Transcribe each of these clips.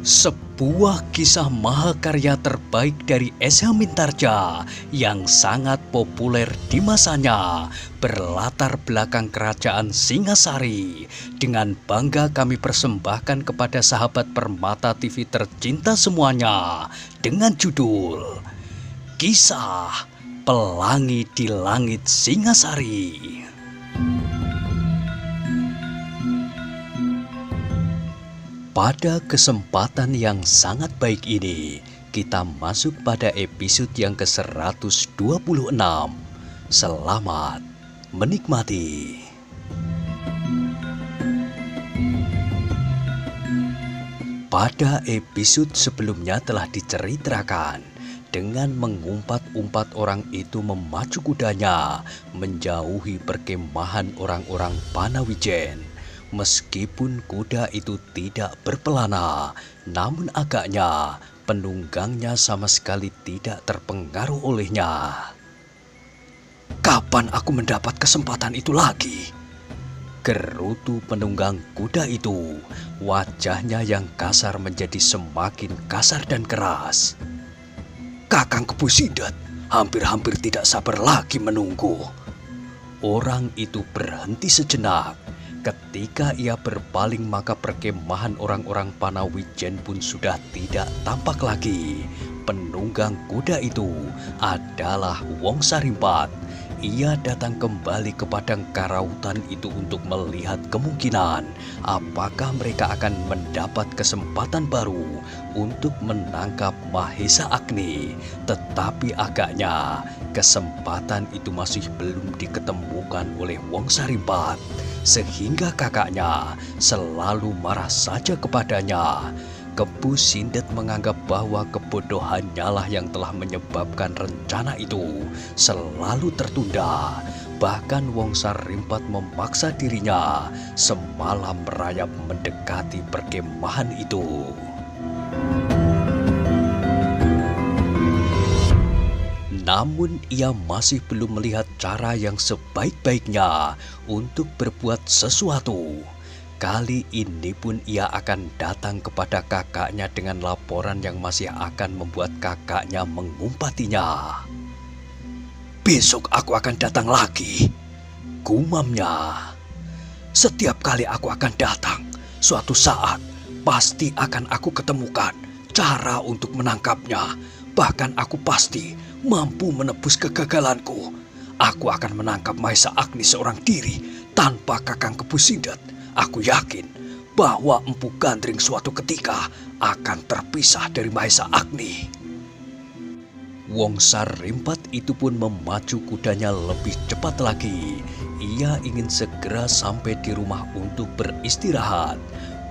Sebuah kisah mahakarya terbaik dari S.H. Mintarja yang sangat populer di masanya berlatar belakang kerajaan Singasari. Dengan bangga kami persembahkan kepada sahabat Permata TV tercinta semuanya dengan judul Kisah Pelangi di Langit Singasari. Pada kesempatan yang sangat baik ini, kita masuk pada episode yang ke-126. Selamat menikmati. Pada episode sebelumnya telah diceritakan, dengan mengumpat-umpat orang itu memacu kudanya menjauhi perkemahan orang-orang Panawijen. Meskipun kuda itu tidak berpelana, namun agaknya penunggangnya sama sekali tidak terpengaruh olehnya. "Kapan aku mendapat kesempatan itu lagi?" gerutu penunggang kuda itu. Wajahnya yang kasar menjadi semakin kasar dan keras. "Kakang Kepusindat hampir-hampir tidak sabar lagi menunggu." Orang itu berhenti sejenak. Ketika ia berpaling, maka perkemahan orang-orang Panawijen pun sudah tidak tampak lagi. Penunggang kuda itu adalah Wong Sarimpat. Ia datang kembali ke padang karautan itu untuk melihat kemungkinan apakah mereka akan mendapat kesempatan baru untuk menangkap Mahesa Agni. Tetapi agaknya kesempatan itu masih belum diketemukan oleh Wong Sarimpat, sehingga kakaknya selalu marah saja kepadanya. Kepusindat menganggap bahwa kebodohannya lah yang telah menyebabkan rencana itu selalu tertunda. Bahkan Wong Sarimpat memaksa dirinya semalam merayap mendekati perkemahan itu. Namun ia masih belum melihat cara yang sebaik-baiknya untuk berbuat sesuatu. Kali ini pun ia akan datang kepada kakaknya dengan laporan yang masih akan membuat kakaknya mengumpatinya. "Besok aku akan datang lagi," gumamnya. "Setiap kali aku akan datang, suatu saat pasti akan aku ketemukan cara untuk menangkapnya. Bahkan aku pasti mampu menebus kegagalanku. Aku akan menangkap Mahesa Agni seorang diri tanpa Kakang Kepusindat. Aku yakin bahwa Empu Gandring suatu ketika akan terpisah dari Mahesa Agni." Wong Sarimpat itu pun memacu kudanya lebih cepat lagi. Ia ingin segera sampai di rumah untuk beristirahat.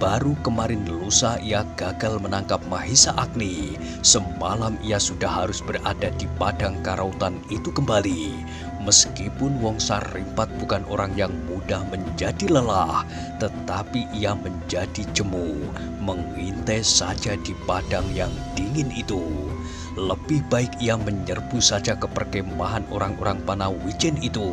Baru kemarin lusa ia gagal menangkap Mahesa Agni. Semalam ia sudah harus berada di padang karautan itu kembali. Meskipun Wong Sarimpat bukan orang yang mudah menjadi lelah, tetapi ia menjadi jemu, mengintai saja di padang yang dingin itu. Lebih baik ia menyerbu saja ke perkemahan orang-orang Panawijen itu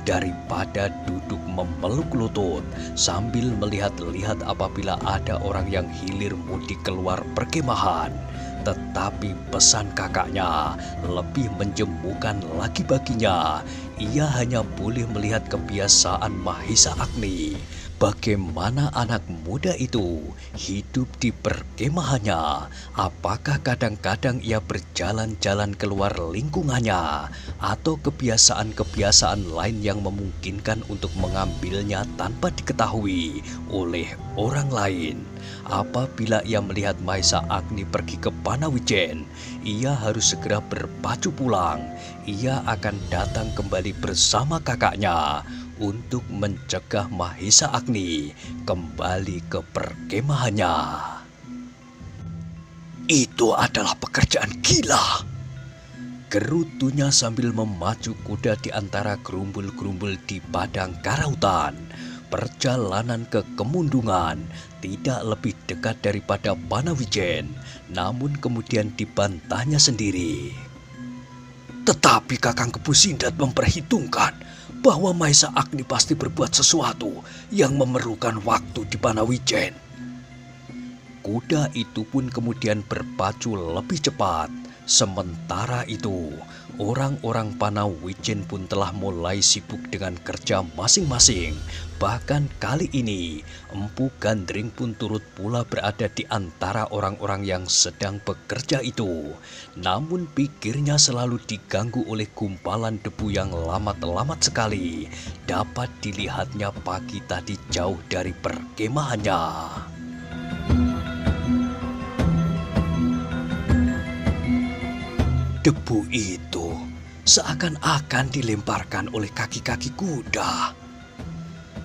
daripada duduk memeluk lutut sambil melihat-lihat apabila ada orang yang hilir mudik keluar perkemahan. Tetapi pesan kakaknya lebih menjemukan lagi baginya. Ia hanya boleh melihat kebiasaan Mahesa Agni. Bagaimana anak muda itu hidup di perkemahannya? Apakah kadang-kadang ia berjalan-jalan keluar lingkungannya, atau kebiasaan-kebiasaan lain yang memungkinkan untuk mengambilnya tanpa diketahui oleh orang lain? Apabila ia melihat Mahesa Agni pergi ke Panawijen, ia harus segera berpacu pulang. Ia akan datang kembali bersama kakaknya untuk mencegah Mahesa Agni kembali ke perkemahannya. "Itu adalah pekerjaan gila," gerutunya sambil memacu kuda di antara gerumbul-gerumbul di padang karautan. Perjalanan ke Kemundungan tidak lebih dekat daripada Panawijen, namun kemudian dibantahnya sendiri. "Tetapi Kakang Kepusindat memperhitungkan bahwa Mahesa Agni pasti berbuat sesuatu yang memerlukan waktu di Panawijen." kuda itu pun kemudian berpacu lebih cepat. Sementara itu, orang-orang Panawijen pun telah mulai sibuk dengan kerja masing-masing. Bahkan kali ini, Empu Gandring pun turut pula berada di antara orang-orang yang sedang bekerja itu. Namun pikirnya selalu diganggu oleh gumpalan debu yang lamat-lamat sekali. Dapat dilihatnya pagi tadi jauh dari perkemahannya. Debu itu seakan-akan dilemparkan oleh kaki-kaki kuda.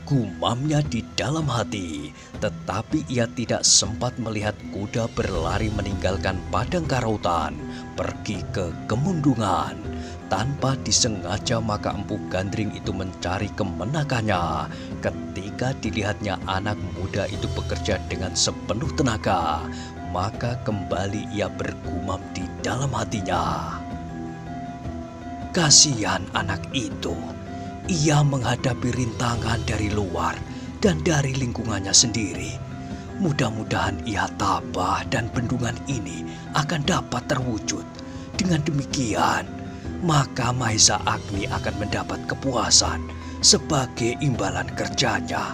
Gumamnya di dalam hati, tetapi ia tidak sempat melihat kuda berlari meninggalkan padang karautan, pergi ke kemundungan. Tanpa disengaja maka Empu Gandring itu mencari kemenakannya ketika dilihatnya anak muda itu bekerja dengan sepenuh tenaga. Maka kembali ia bergumam di dalam hatinya. Kasihan anak itu, ia menghadapi rintangan dari luar dan dari lingkungannya sendiri. Mudah-mudahan ia tabah dan bendungan ini akan dapat terwujud. Dengan demikian, maka Mahesa Agni akan mendapat kepuasan sebagai imbalan kerjanya.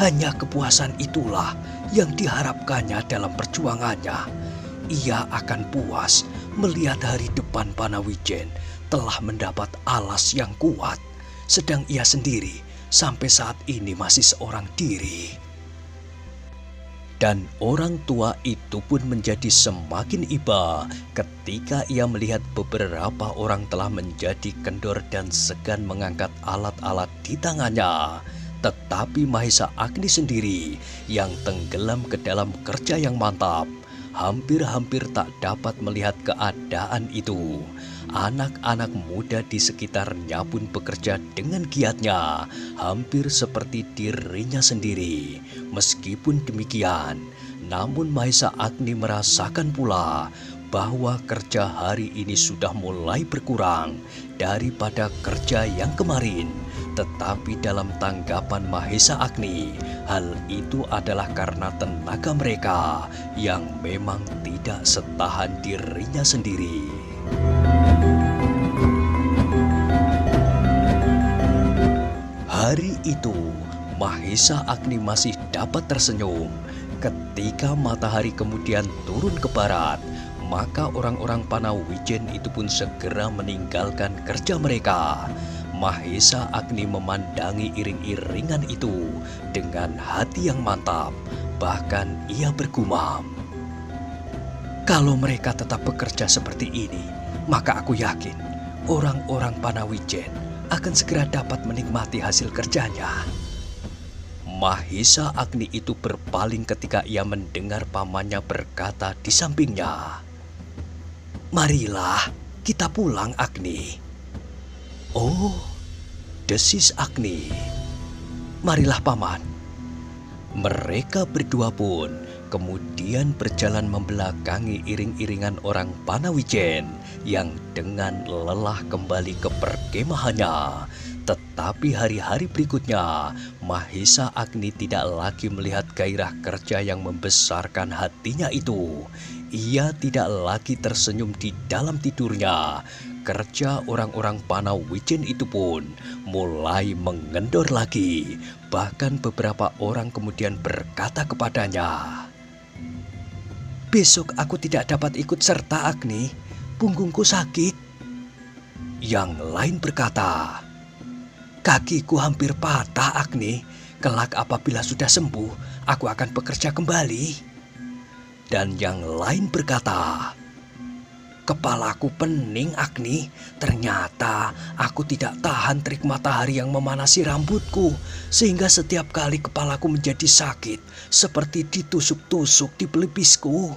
Hanya kepuasan itulah yang diharapkannya dalam perjuangannya. Ia akan puas melihat hari depan Panawijen telah mendapat alas yang kuat, sedang ia sendiri sampai saat ini masih seorang diri. Dan orang tua itu pun menjadi semakin iba ketika ia melihat beberapa orang telah menjadi kendor dan segan mengangkat alat-alat di tangannya. Tetapi Mahesa Agni sendiri yang tenggelam ke dalam kerja yang mantap, hampir-hampir tak dapat melihat keadaan itu. Anak-anak muda di sekitarnya pun bekerja dengan giatnya, hampir seperti dirinya sendiri. Meskipun demikian, namun Mahesa Agni merasakan pula bahwa kerja hari ini sudah mulai berkurang daripada kerja yang kemarin. Tetapi dalam tanggapan Mahesa Agni, hal itu adalah karena tenaga mereka yang memang tidak setahan dirinya sendiri. Hari itu, Mahesa Agni masih dapat tersenyum. Ketika matahari kemudian turun ke barat, maka orang-orang Panawijen itu pun segera meninggalkan kerja mereka. Mahesa Agni memandangi iring-iringan itu dengan hati yang mantap. Bahkan ia bergumam, kalau mereka tetap bekerja seperti ini, maka aku yakin orang-orang Panawijen akan segera dapat menikmati hasil kerjanya. Mahesa Agni itu berpaling ketika ia mendengar pamannya berkata di sampingnya, "Marilah kita pulang, Agni." "Oh," desis Agni. "Marilah paman." Mereka berdua pun kemudian berjalan membelakangi iring-iringan orang Panawijen yang dengan lelah kembali ke perkemahannya. Tetapi hari-hari berikutnya, Mahesa Agni tidak lagi melihat gairah kerja yang membesarkan hatinya itu. Ia tidak lagi tersenyum di dalam tidurnya. Kerja orang-orang Panawijen itu pun mulai mengendor lagi. Bahkan beberapa orang kemudian berkata kepadanya, "Besok aku tidak dapat ikut serta, Agni. Punggungku sakit." Yang lain berkata, "Kakiku hampir patah, Agni. Kelak apabila sudah sembuh, aku akan bekerja kembali." Dan yang lain berkata, "Kepalaku pening, Agni. Ternyata aku tidak tahan terik matahari yang memanasi rambutku, sehingga setiap kali kepalaku menjadi sakit, seperti ditusuk-tusuk di pelipisku."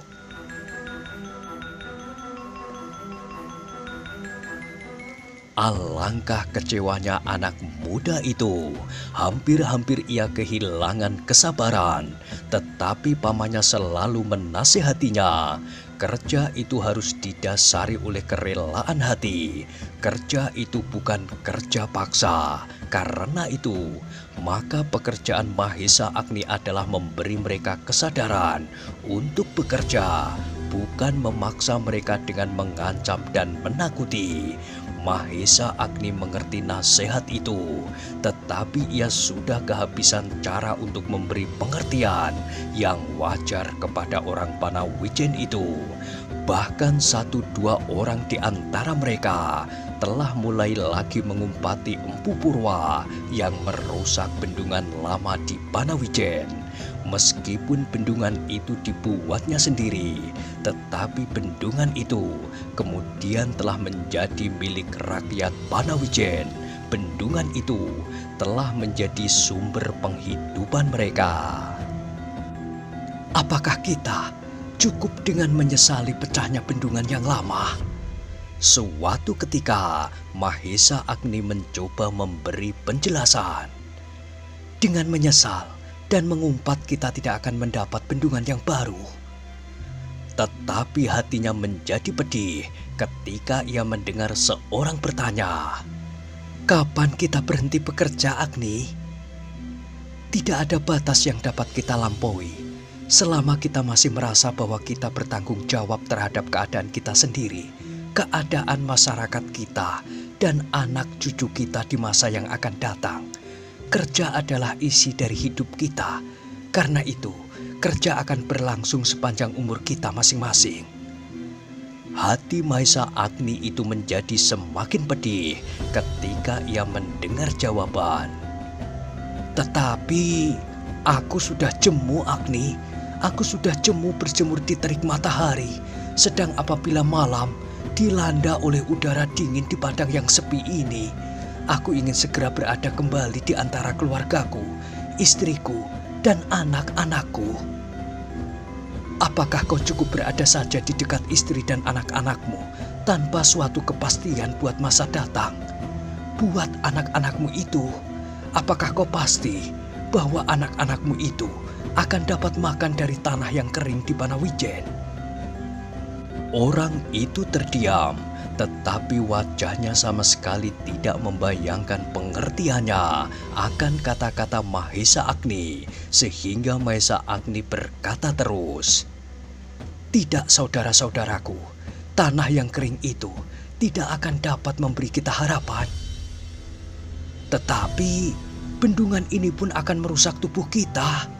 Alangkah kecewanya anak muda itu. Hampir-hampir ia kehilangan kesabaran. Tetapi pamannya selalu menasihatinya. Kerja itu harus didasari oleh kerelaan hati. Kerja itu bukan kerja paksa. Karena itu, maka pekerjaan Mahesa Agni adalah memberi mereka kesadaran untuk bekerja, bukan memaksa mereka dengan mengancam dan menakuti. Mahesa Agni mengerti nasihat itu, tetapi ia sudah kehabisan cara untuk memberi pengertian yang wajar kepada orang Panawijen itu. Bahkan 1-2 orang di antara mereka telah mulai lagi mengumpati Empu Purwa yang merusak bendungan lama di Panawijen. Meskipun bendungan itu dibuatnya sendiri, tetapi bendungan itu kemudian telah menjadi milik rakyat Panawijen. Bendungan itu telah menjadi sumber penghidupan mereka. Apakah kita cukup dengan menyesali pecahnya bendungan yang lama? Suatu ketika, Mahesa Agni mencoba memberi penjelasan. Dengan menyesal dan mengumpat, kita tidak akan mendapat bendungan yang baru. Tetapi hatinya menjadi pedih ketika ia mendengar seorang bertanya, "Kapan kita berhenti bekerja, Agni?" Tidak ada batas yang dapat kita lampaui selama kita masih merasa bahwa kita bertanggung jawab terhadap keadaan kita sendiri, keadaan masyarakat kita, dan anak cucu kita di masa yang akan datang. Kerja adalah isi dari hidup kita. Karena itu, kerja akan berlangsung sepanjang umur kita masing-masing. Hati Mahesa Agni itu menjadi semakin pedih ketika ia mendengar jawaban. Tetapi, aku sudah jemu, Agni. Aku sudah jemu berjemur di terik matahari. Sedang apabila malam dilanda oleh udara dingin di padang yang sepi ini, aku ingin segera berada kembali di antara keluargaku, istriku, dan anak-anakku. Apakah kau cukup berada saja di dekat istri dan anak-anakmu tanpa suatu kepastian buat masa datang? Buat anak-anakmu itu, apakah kau pasti bahwa anak-anakmu itu akan dapat makan dari tanah yang kering di Panawijen? Orang itu terdiam, tetapi wajahnya sama sekali tidak membayangkan pengertiannya akan kata-kata Mahesa Agni, sehingga Mahesa Agni berkata terus, "Tidak, saudara-saudaraku, tanah yang kering itu tidak akan dapat memberi kita harapan. Tetapi bendungan ini pun akan merusak tubuh kita."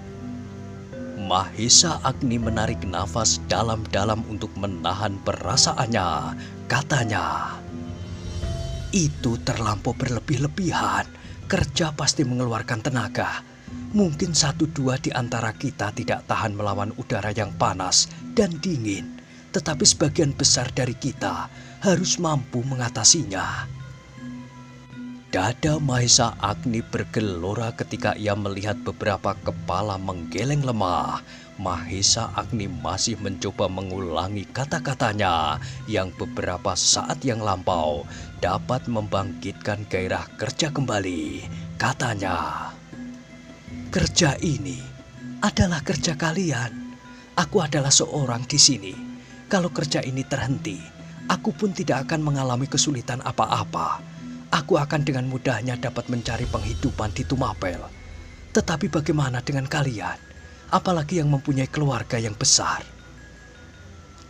Mahesa Agni menarik nafas dalam-dalam untuk menahan perasaannya. Katanya, "Itu terlampau berlebih-lebihan. Kerja pasti mengeluarkan tenaga. Mungkin 1-2 di antara kita tidak tahan melawan udara yang panas dan dingin. Tetapi sebagian besar dari kita harus mampu mengatasinya." Dada Mahesa Agni bergelora ketika ia melihat beberapa kepala menggeleng lemah. Mahesa Agni masih mencoba mengulangi kata-katanya yang beberapa saat yang lampau dapat membangkitkan gairah kerja kembali. Katanya, "Kerja ini adalah kerja kalian. Aku adalah seorang di sini. Kalau kerja ini terhenti, aku pun tidak akan mengalami kesulitan apa-apa. Aku akan dengan mudahnya dapat mencari penghidupan di Tumapel. Tetapi bagaimana dengan kalian? Apalagi yang mempunyai keluarga yang besar?"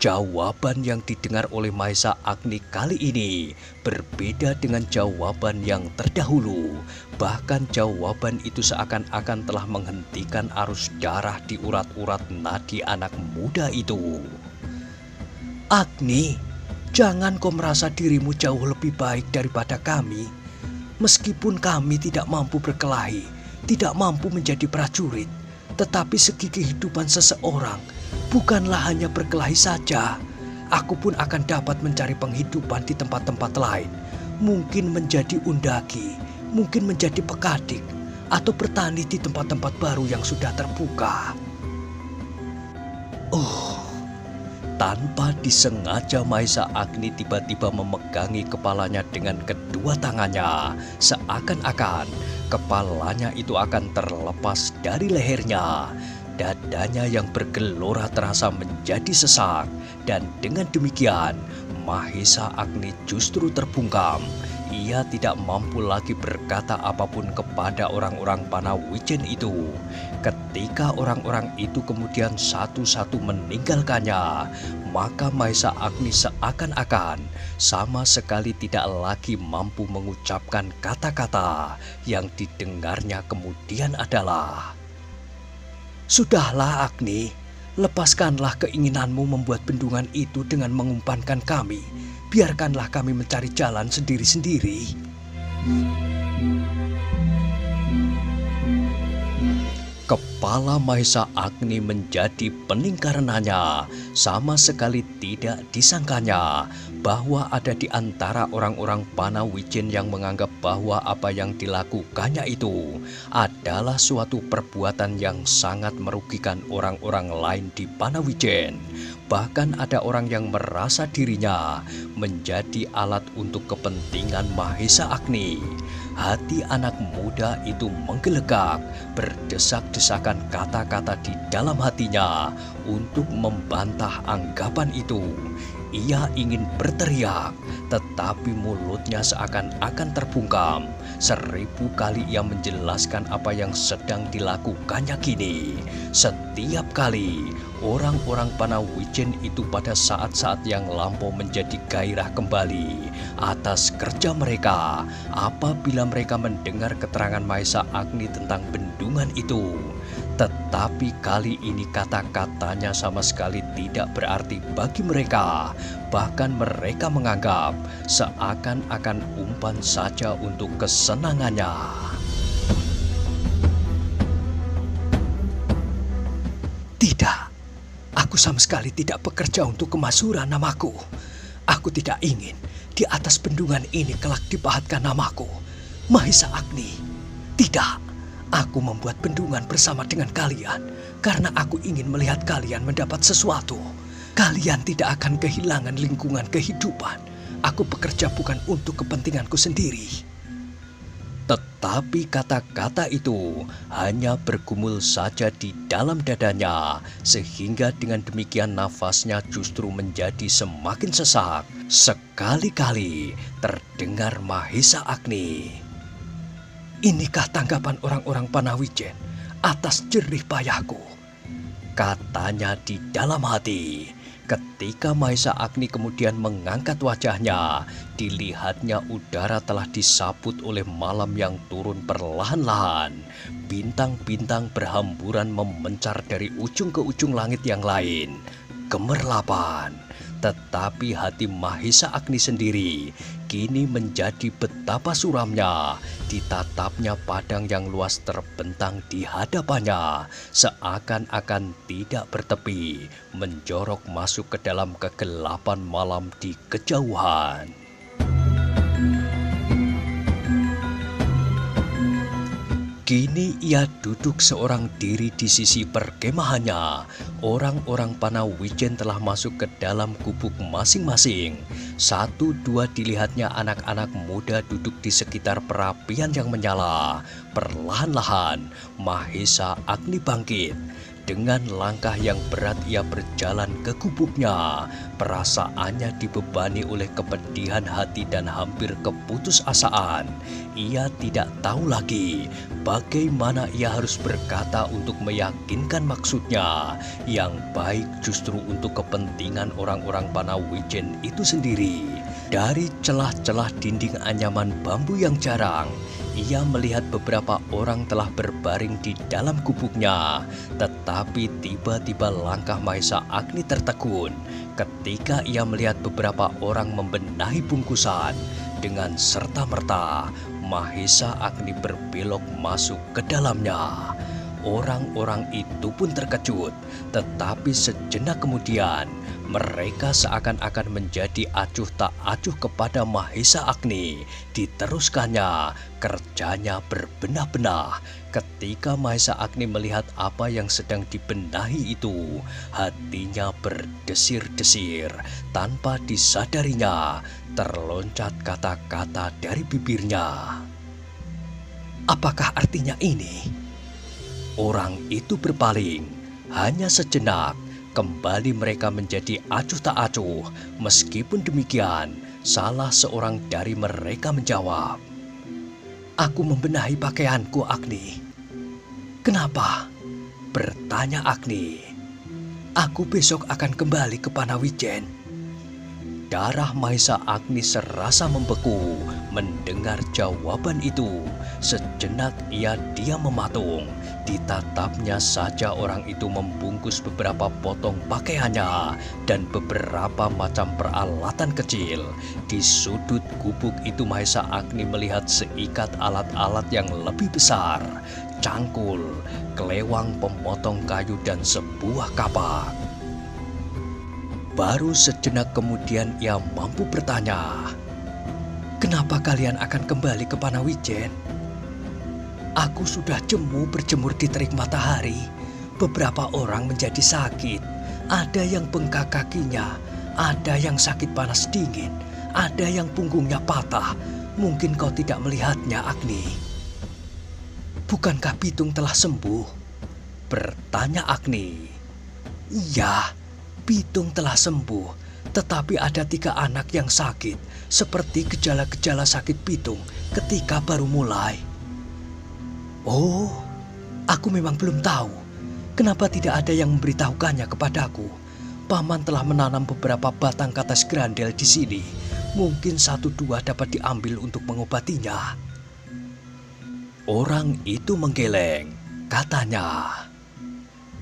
Jawaban yang didengar oleh Mahesa Agni kali ini berbeda dengan jawaban yang terdahulu. Bahkan jawaban itu seakan-akan telah menghentikan arus darah di urat-urat nadi anak muda itu. "Agni, jangan kau merasa dirimu jauh lebih baik daripada kami. Meskipun kami tidak mampu berkelahi, tidak mampu menjadi prajurit, tetapi segi kehidupan seseorang bukanlah hanya berkelahi saja. Aku pun akan dapat mencari penghidupan di tempat-tempat lain. Mungkin menjadi undaki, mungkin menjadi pekadik, atau bertani di tempat-tempat baru yang sudah terbuka." Tanpa disengaja Mahesa Agni tiba-tiba memegangi kepalanya dengan kedua tangannya. Seakan-akan kepalanya itu akan terlepas dari lehernya. Dadanya yang bergelora terasa menjadi sesak, dan dengan demikian Mahesa Agni justru terbungkam. Ia tidak mampu lagi berkata apapun kepada orang-orang Panawijen itu. Ketika orang-orang itu kemudian satu-satu meninggalkannya, maka Mahesa Agni seakan-akan sama sekali tidak lagi mampu mengucapkan kata-kata. Yang didengarnya kemudian adalah, "Sudahlah Agni, lepaskanlah keinginanmu membuat bendungan itu dengan mengumpankan kami. Biarkanlah kami mencari jalan sendiri-sendiri." Kepala Mahesa Agni menjadi pening karenanya sama sekali tidak disangkanya bahwa ada di antara orang-orang Panawijen yang menganggap bahwa apa yang dilakukannya itu adalah suatu perbuatan yang sangat merugikan orang-orang lain di Panawijen. Bahkan ada orang yang merasa dirinya menjadi alat untuk kepentingan Mahesa Agni. Hati anak muda itu menggelegak, berdesak-desakan kata-kata di dalam hatinya untuk membantah anggapan itu. Ia ingin berteriak, tetapi mulutnya seakan-akan terbungkam. 1000 kali ia menjelaskan apa yang sedang dilakukannya kini. Setiap kali orang-orang Panawijen itu pada saat-saat yang lampau menjadi gairah kembali atas kerja mereka apabila mereka mendengar keterangan Mahesa Agni tentang bendungan itu. Tetapi kali ini kata-katanya sama sekali tidak berarti bagi mereka. Bahkan mereka menganggap seakan-akan umpan saja untuk kesenangannya. "Tidak, aku sama sekali tidak bekerja untuk kemasyhuran namaku. Aku tidak ingin di atas bendungan ini kelak dipahatkan namaku. Mahesa Agni, tidak. Aku membuat bendungan bersama dengan kalian karena aku ingin melihat kalian mendapat sesuatu. Kalian tidak akan kehilangan lingkungan kehidupan. Aku bekerja bukan untuk kepentinganku sendiri." Tetapi kata-kata itu hanya bergumul saja di dalam dadanya, sehingga dengan demikian nafasnya justru menjadi semakin sesak. Sekali-kali terdengar Mahesa Agni, "Inikah tanggapan orang-orang Panawijen atas jerih payahku?" katanya di dalam hati. Ketika Mahesa Agni kemudian mengangkat wajahnya, dilihatnya udara telah disaput oleh malam yang turun perlahan-lahan. Bintang-bintang berhamburan memencar dari ujung ke ujung langit yang lain. Gemerlapan. Tetapi hati Mahesa Agni sendiri kini menjadi betapa suramnya. Ditatapnya padang yang luas terbentang di hadapannya, seakan-akan tidak bertepi, menjorok masuk ke dalam kegelapan malam di kejauhan. Kini ia duduk seorang diri di sisi perkemahannya. Orang-orang Panawijen telah masuk ke dalam gubuk masing-masing. 1-2 dilihatnya anak-anak muda duduk di sekitar perapian yang menyala. Perlahan-lahan Mahesa Agni bangkit. Dengan langkah yang berat ia berjalan ke gubuknya. Perasaannya dibebani oleh kepedihan hati dan hampir keputusasaan. Ia tidak tahu lagi bagaimana ia harus berkata untuk meyakinkan maksudnya yang baik justru untuk kepentingan orang-orang Panawijen itu sendiri. Dari celah-celah dinding anyaman bambu yang jarang, ia melihat beberapa orang telah berbaring di dalam gubuknya. Tetapi tiba-tiba langkah Mahesa Agni tertegun ketika ia melihat beberapa orang membenahi bungkusan. Dengan serta-merta Mahesa Agni berbelok masuk ke dalamnya. Orang-orang itu pun terkejut, tetapi sejenak kemudian mereka seakan-akan menjadi acuh tak acuh kepada Mahesa Agni. Diteruskannya kerjanya berbenah-benah. Ketika Mahesa Agni melihat apa yang sedang dibenahi itu, hatinya berdesir-desir. Tanpa disadarinya, terloncat kata-kata dari bibirnya. "Apakah artinya ini?" Orang itu berpaling. Hanya sejenak, kembali mereka menjadi acuh tak acuh. Meskipun demikian, salah seorang dari mereka menjawab, "Aku membenahi pakaianku, Agni." "Kenapa?" bertanya Agni. "Aku besok akan kembali ke Panawijen." Darah Mahesa Agni serasa membeku mendengar jawaban itu. Sejenak ia diam mematung. Ditatapnya saja orang itu membungkus beberapa potong pakaiannya dan beberapa macam peralatan kecil. Di sudut gubuk itu Mahesa Agni melihat seikat alat-alat yang lebih besar, cangkul, kelewang pemotong kayu dan sebuah kapak. Baru sejenak kemudian ia mampu bertanya, "Kenapa kalian akan kembali ke Panawijen?" "Aku sudah jemu berjemur di terik matahari. Beberapa orang menjadi sakit. Ada yang bengkak kakinya, ada yang sakit panas dingin, ada yang punggungnya patah. Mungkin kau tidak melihatnya, Agni." "Bukankah Pitung telah sembuh?" bertanya Agni. "Iya, Pitung telah sembuh, tetapi ada 3 anak yang sakit, seperti gejala-gejala sakit Pitung ketika baru mulai." "Oh, aku memang belum tahu. Kenapa tidak ada yang memberitahukannya kepadaku? Paman telah menanam beberapa batang katas grandel di sini. Mungkin 1-2 dapat diambil untuk mengobatinya." Orang itu menggeleng, katanya,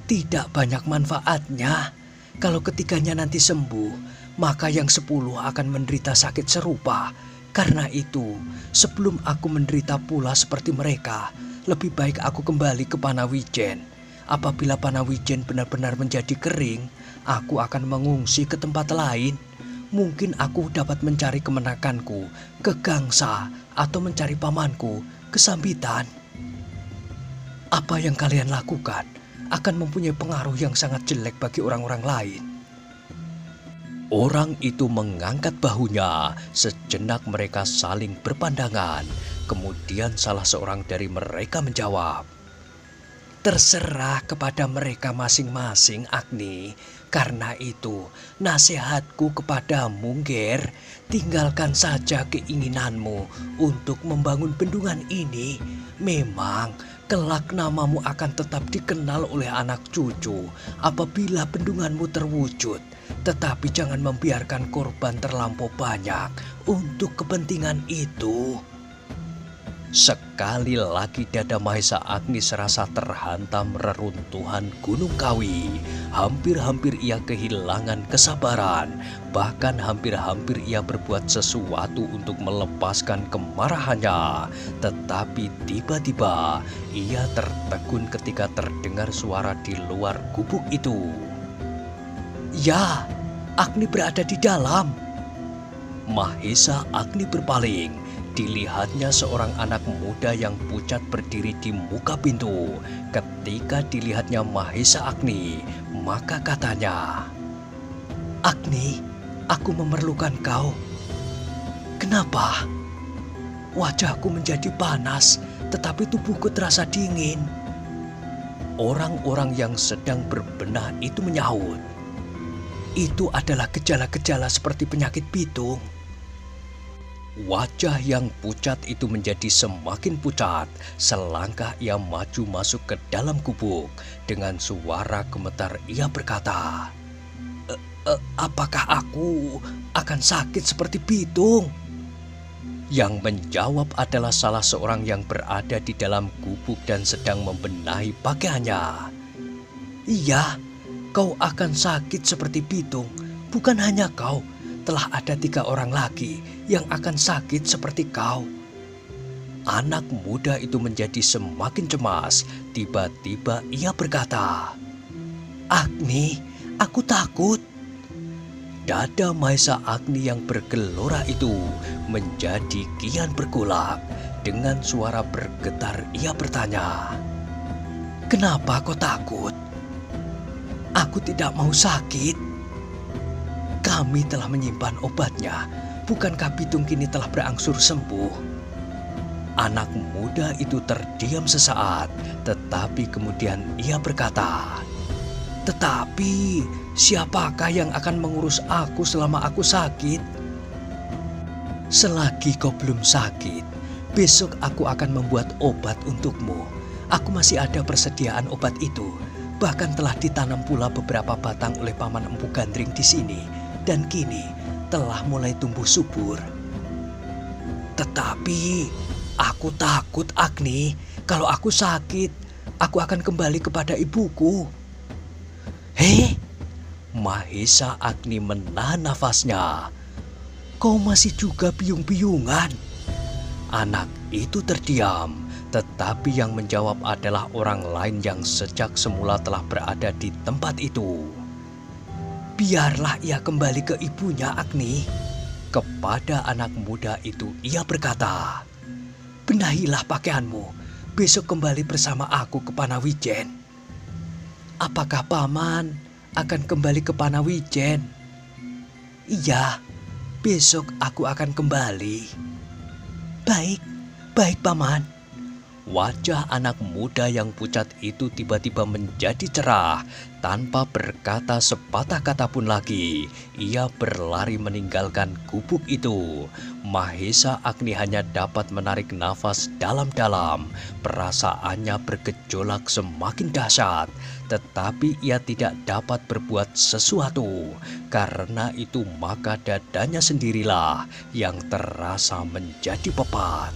"Tidak banyak manfaatnya. Kalau ketiganya nanti sembuh, maka yang 10 akan menderita sakit serupa. Karena itu, sebelum aku menderita pula seperti mereka, lebih baik aku kembali ke Panawijen. Apabila Panawijen benar-benar menjadi kering, aku akan mengungsi ke tempat lain. Mungkin aku dapat mencari kemenakanku ke Gangsa atau mencari pamanku ke Sambitan." "Apa yang kalian lakukan akan mempunyai pengaruh yang sangat jelek bagi orang-orang lain." Orang itu mengangkat bahunya. Sejenak mereka saling berpandangan. Kemudian salah seorang dari mereka menjawab, "Terserah kepada mereka masing-masing, Agni. Karena itu, nasihatku kepadamu, Ger, tinggalkan saja keinginanmu untuk membangun bendungan ini. Memang, kelak namamu akan tetap dikenal oleh anak cucu apabila bendunganmu terwujud. Tetapi jangan membiarkan korban terlampau banyak untuk kepentingan itu." Sekali lagi dada Mahesa Agni serasa terhantam reruntuhan Gunung Kawi. Hampir-hampir ia kehilangan kesabaran. Bahkan hampir-hampir ia berbuat sesuatu untuk melepaskan kemarahannya. Tetapi tiba-tiba ia tertegun ketika terdengar suara di luar gubuk itu. "Ya, Agni berada di dalam." Mahesa Agni berpaling. Dilihatnya seorang anak muda yang pucat berdiri di muka pintu. Ketika dilihatnya Mahesa Agni, maka katanya, "Agni, aku memerlukan kau." "Kenapa?" "Wajahku menjadi panas, tetapi tubuhku terasa dingin." Orang-orang yang sedang berbenah itu menyahut, "Itu adalah gejala-gejala seperti penyakit Pitung." Wajah yang pucat itu menjadi semakin pucat. Selangkah ia maju masuk ke dalam gubuk. Dengan suara gemetar ia berkata, "Apakah aku akan sakit seperti Pitung?" Yang menjawab adalah salah seorang yang berada di dalam gubuk dan sedang membenahi pakaiannya. "Iya, kau akan sakit seperti Pitung. Bukan hanya kau, telah ada 3 orang lagi yang akan sakit seperti kau." Anak muda itu menjadi semakin cemas. Tiba-tiba ia berkata, "Agni, aku takut." Dada Mahesa Agni yang bergelora itu menjadi kian bergolak. Dengan suara bergetar ia bertanya, "Kenapa kau takut?" "Aku tidak mau sakit. Kami telah menyimpan obatnya. Bukankah Pitung kini telah berangsur sembuh?" Anak muda itu terdiam sesaat, tetapi kemudian ia berkata, Tetapi siapakah yang akan mengurus aku selama aku sakit? Selagi kau belum sakit, besok aku akan membuat obat untukmu. Aku masih ada persediaan obat itu. Bahkan telah ditanam pula beberapa batang oleh Paman Empu Gandring di sini. Dan kini telah mulai tumbuh subur. Tetapi aku takut, Agni, kalau aku sakit, aku akan kembali kepada ibuku. Hei, Mahesa Agni menahan nafasnya. Kau masih juga biung-biungan. Anak itu terdiam, tetapi yang menjawab adalah orang lain yang sejak semula telah berada di tempat itu. Biarlah ia kembali ke ibunya, Agni. Kepada anak muda itu ia berkata, benahilah pakaianmu, besok kembali bersama aku ke Panawijen. Apakah Paman akan kembali ke Panawijen? Iya, besok aku akan kembali. Baik, baik Paman. Wajah anak muda yang pucat itu tiba-tiba menjadi cerah. Tanpa berkata sepatah kata pun lagi, ia berlari meninggalkan gubuk itu. Mahesa Agni hanya dapat menarik nafas dalam-dalam. Perasaannya bergejolak semakin dahsyat, tetapi ia tidak dapat berbuat sesuatu. Karena itu maka dadanya sendirilah yang terasa menjadi pepat.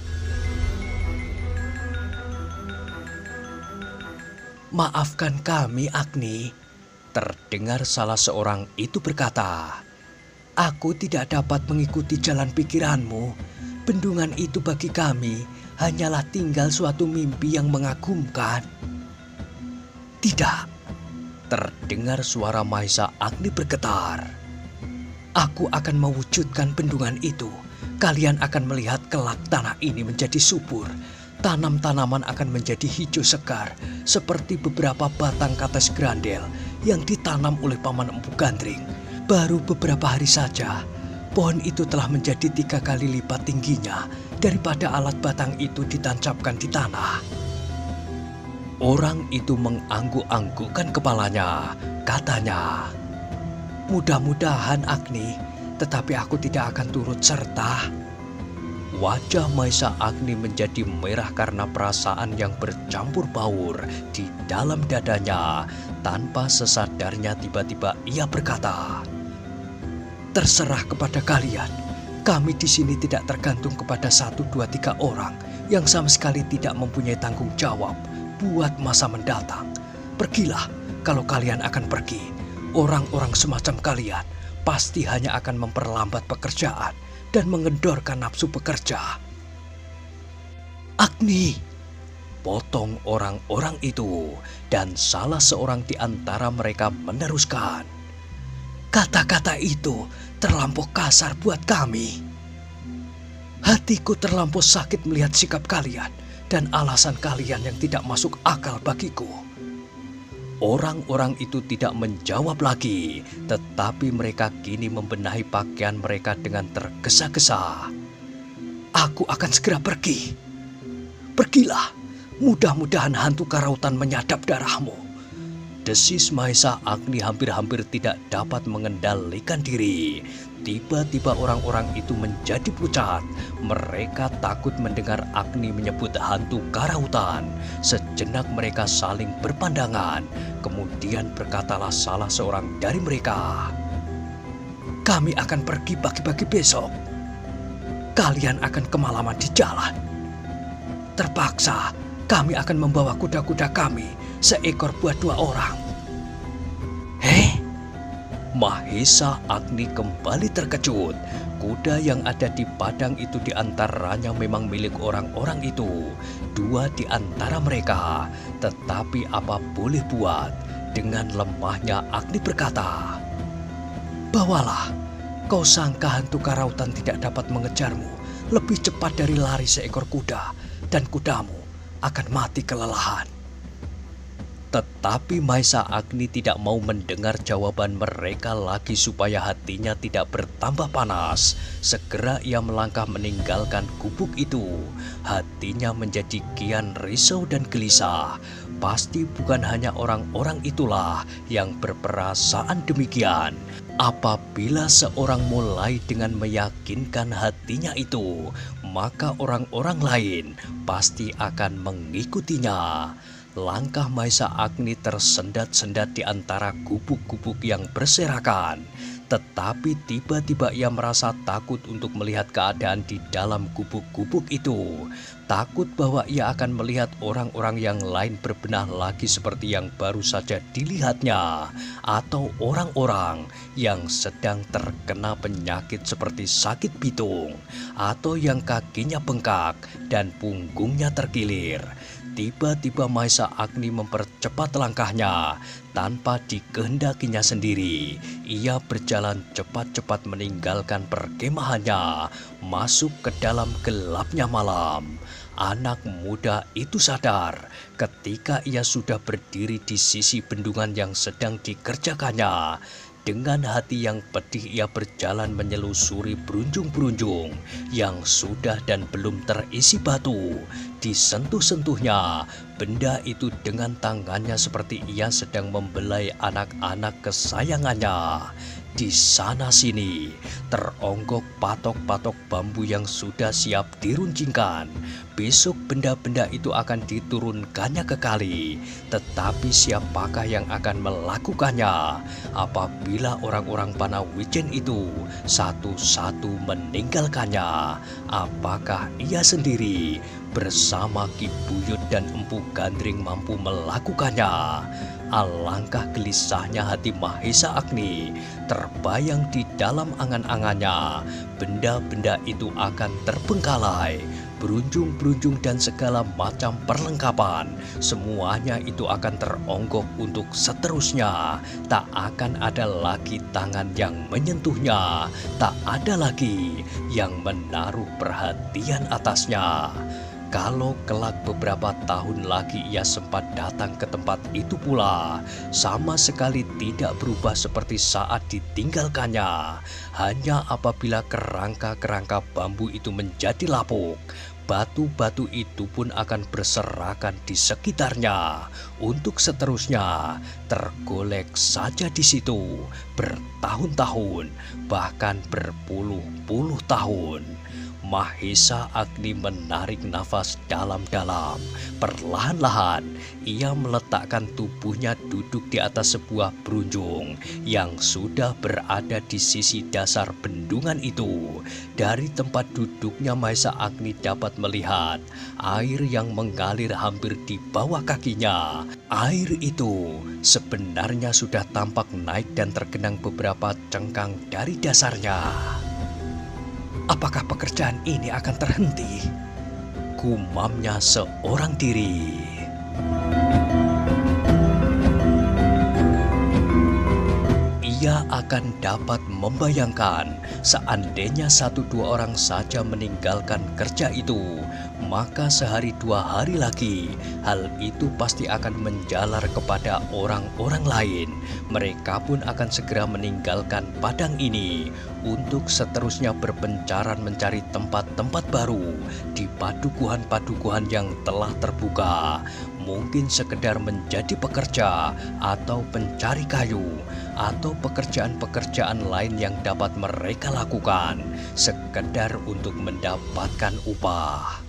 Maafkan kami, Agni. Terdengar salah seorang itu berkata, aku tidak dapat mengikuti jalan pikiranmu. Bendungan itu bagi kami hanyalah tinggal suatu mimpi yang mengagumkan. Tidak, terdengar suara Mahesa Agni bergetar. Aku akan mewujudkan bendungan itu. Kalian akan melihat kelak tanah ini menjadi subur. Tanam-tanaman akan menjadi hijau segar seperti beberapa batang kates grandel yang ditanam oleh Paman Empu Gandring. Baru beberapa hari saja, pohon itu telah menjadi 3 kali lipat tingginya daripada alat batang itu ditancapkan di tanah. Orang itu mengangguk-anggukkan kepalanya, katanya, mudah-mudahan Agni, tetapi aku tidak akan turut serta. Wajah Mahesa Agni menjadi merah karena perasaan yang bercampur baur di dalam dadanya. Tanpa sesadarnya tiba-tiba ia berkata, terserah kepada kalian. Kami di sini tidak tergantung kepada 1, 2, 3 orang yang sama sekali tidak mempunyai tanggung jawab buat masa mendatang. Pergilah, kalau kalian akan pergi. Orang-orang semacam kalian pasti hanya akan memperlambat pekerjaan dan mengendorkan nafsu bekerja. Agni, potong orang-orang itu, dan salah seorang di antara mereka meneruskan. Kata-kata itu terlampau kasar buat kami. Hatiku terlampau sakit melihat sikap kalian dan alasan kalian yang tidak masuk akal bagiku. Orang-orang itu tidak menjawab lagi, tetapi mereka kini membenahi pakaian mereka dengan tergesa-gesa. Aku akan segera pergi. Pergilah, mudah-mudahan hantu karautan menyadap darahmu. Desis Mahesa Agni hampir-hampir tidak dapat mengendalikan diri. Tiba-tiba orang-orang itu menjadi pucat. Mereka takut mendengar Agni menyebut hantu karautan. Sejenak mereka saling berpandangan. Kemudian berkatalah salah seorang dari mereka, kami akan pergi pagi-pagi besok. Kalian akan kemalaman di jalan. Terpaksa kami akan membawa kuda-kuda kami seekor buat 2 orang. Mahesa Agni kembali terkejut. Kuda yang ada di padang itu diantaranya memang milik orang-orang itu. 2 di antara mereka. Tetapi apa boleh buat, dengan lemahnya Agni berkata, bawalah, kau sangka hantu karautan tidak dapat mengejarmu lebih cepat dari lari seekor kuda, dan kudamu akan mati kelelahan. Tetapi Maesa Agni tidak mau mendengar jawaban mereka lagi supaya hatinya tidak bertambah panas. Segera ia melangkah meninggalkan gubuk itu. Hatinya menjadi kian risau dan gelisah. Pasti bukan hanya orang-orang itulah yang berperasaan demikian. Apabila seorang mulai dengan meyakinkan hatinya itu, maka orang-orang lain pasti akan mengikutinya. Langkah Maesa Agni tersendat-sendat di antara gubuk-gubuk yang berserakan. Tetapi tiba-tiba ia merasa takut untuk melihat keadaan di dalam gubuk-gubuk itu. Takut bahwa ia akan melihat orang-orang yang lain berbenah lagi seperti yang baru saja dilihatnya. Atau orang-orang yang sedang terkena penyakit seperti sakit bitung. Atau yang kakinya bengkak dan punggungnya terkilir. Tiba-tiba Maesa Agni mempercepat langkahnya. Tanpa dikehendakinya sendiri, ia berjalan cepat-cepat meninggalkan perkemahannya, masuk ke dalam gelapnya malam. Anak muda itu sadar ketika ia sudah berdiri di sisi bendungan yang sedang dikerjakannya. Dengan hati yang pedih ia berjalan menyelusuri berunjung-berunjung yang sudah dan belum terisi batu. Disentuh-sentuhnya benda itu dengan tangannya seperti ia sedang membelai anak-anak kesayangannya. Di sana-sini teronggok patok-patok bambu yang sudah siap diruncingkan. Besok benda-benda itu akan diturunkannya ke kali. Tetapi siapakah yang akan melakukannya apabila orang-orang Panawijen itu satu-satu meninggalkannya? Apakah ia sendiri bersama Ki Buyut dan Empu Gandring mampu melakukannya? Alangkah gelisahnya hati Maesa Agni. Terbayang di dalam angan-angannya, benda-benda itu akan terbengkalai. Berunjung-berunjung dan segala macam perlengkapan, semuanya itu akan teronggok untuk seterusnya. Tak akan ada lagi tangan yang menyentuhnya, tak ada lagi yang menaruh perhatian atasnya. Kalau kelak beberapa tahun lagi ia sempat datang ke tempat itu pula, sama sekali tidak berubah seperti saat ditinggalkannya. Hanya apabila kerangka-kerangka bambu itu menjadi lapuk, batu-batu itu pun akan berserakan di sekitarnya. Untuk seterusnya tergolek saja di situ bertahun-tahun, bahkan berpuluh-puluh tahun. Maesa Agni menarik nafas dalam-dalam. Perlahan-lahan ia meletakkan tubuhnya duduk di atas sebuah berunjung yang sudah berada di sisi dasar bendungan itu. Dari tempat duduknya Maesa Agni dapat melihat air yang mengalir hampir di bawah kakinya. Air itu sebenarnya sudah tampak naik dan tergenang beberapa cengkang dari dasarnya. Apakah pekerjaan ini akan terhenti? Gumamnya seorang diri. Ia akan dapat membayangkan seandainya 1-2 orang saja meninggalkan kerja itu, maka sehari 2 hari lagi hal itu pasti akan menjalar kepada orang-orang lain. Mereka pun akan segera meninggalkan padang ini untuk seterusnya berpencaran mencari tempat-tempat baru di padukuhan-padukuhan yang telah terbuka. Mungkin sekedar menjadi pekerja atau pencari kayu atau pekerjaan-pekerjaan lain yang dapat mereka lakukan sekedar untuk mendapatkan upah.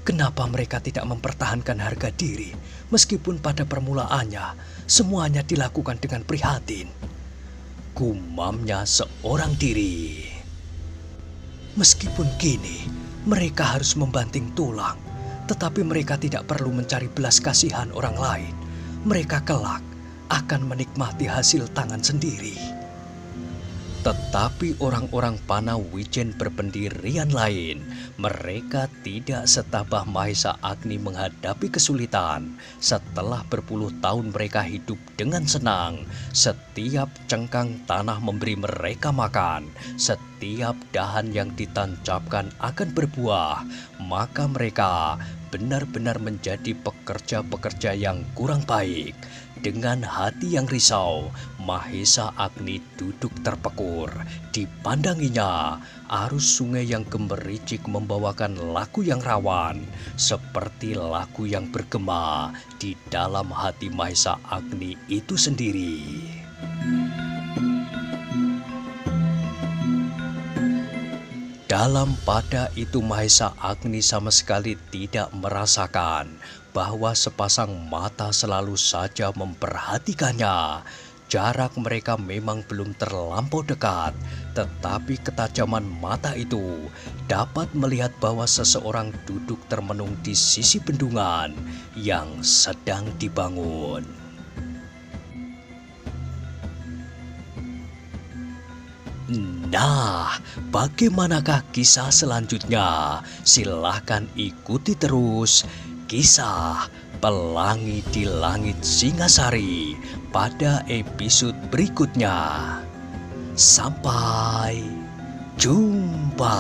Kenapa mereka tidak mempertahankan harga diri meskipun pada permulaannya semuanya dilakukan dengan prihatin? Gumamnya seorang diri. Meskipun kini mereka harus membanting tulang, tetapi mereka tidak perlu mencari belas kasihan orang lain. Mereka kelak akan menikmati hasil tangan sendiri. Tetapi orang-orang Panawijen berpendirian lain. Mereka tidak setabah Mahesa Agni menghadapi kesulitan. Setelah berpuluh tahun mereka hidup dengan senang. Setiap cengkang tanah memberi mereka makan. Setiap dahan yang ditancapkan akan berbuah. Maka mereka benar-benar menjadi pekerja-pekerja yang kurang baik. Dengan hati yang risau, Mahesa Agni duduk terpekur. Dipandanginya, arus sungai yang gemericik membawakan lagu yang rawan, seperti lagu yang bergema di dalam hati Mahesa Agni itu sendiri. Dalam pada itu Mahesa Agni sama sekali tidak merasakan bahwa sepasang mata selalu saja memperhatikannya. Jarak mereka memang belum terlampau dekat, tetapi ketajaman mata itu dapat melihat bahwa seseorang duduk termenung di sisi bendungan yang sedang dibangun. Nah, bagaimanakah kisah selanjutnya? Silahkan ikuti terus kisah Pelangi di Langit Singasari pada episode berikutnya. Sampai jumpa.